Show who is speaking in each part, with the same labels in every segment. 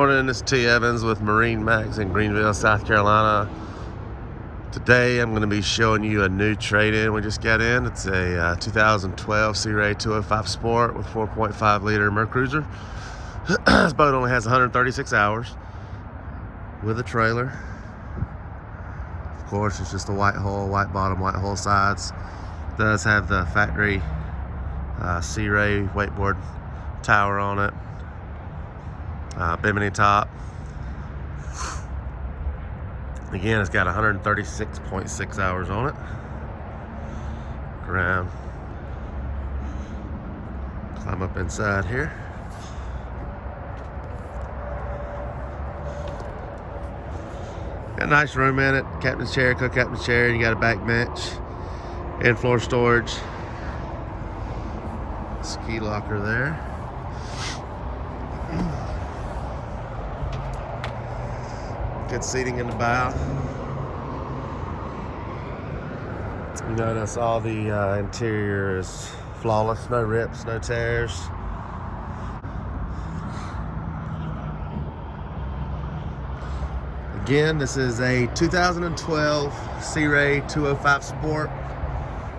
Speaker 1: morning, it's T. Evans with MarineMax in Greenville, South Carolina. Today I'm going to be showing you a new trade-in we just got in. It's a 2012 Sea Ray 205 Sport with 4.5 liter Mercruiser. This boat only has 136 hours with a trailer. Of course, it's just a white hull, white bottom, white hull sides. It does have the factory Sea Ray wakeboard tower on it. Bimini top. Again, it's got 136.6 hours on it. Around. Climb up inside here. Got a nice room in it. Captain's chair, co-captain's chair. You got a back bench and floor storage. Ski locker there. Good seating in the bow. You notice all the interior is flawless, no rips, no tears. Again, this is a 2012 Sea Ray 205 Sport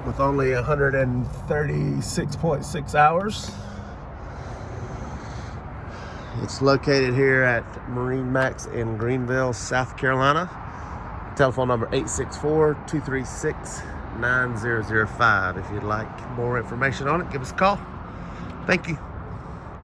Speaker 1: with only 136.6 hours. It's located here at MarineMax in Greenville, South Carolina. Telephone number 864-236-9005. If you'd like more information on it, give us a call. Thank you.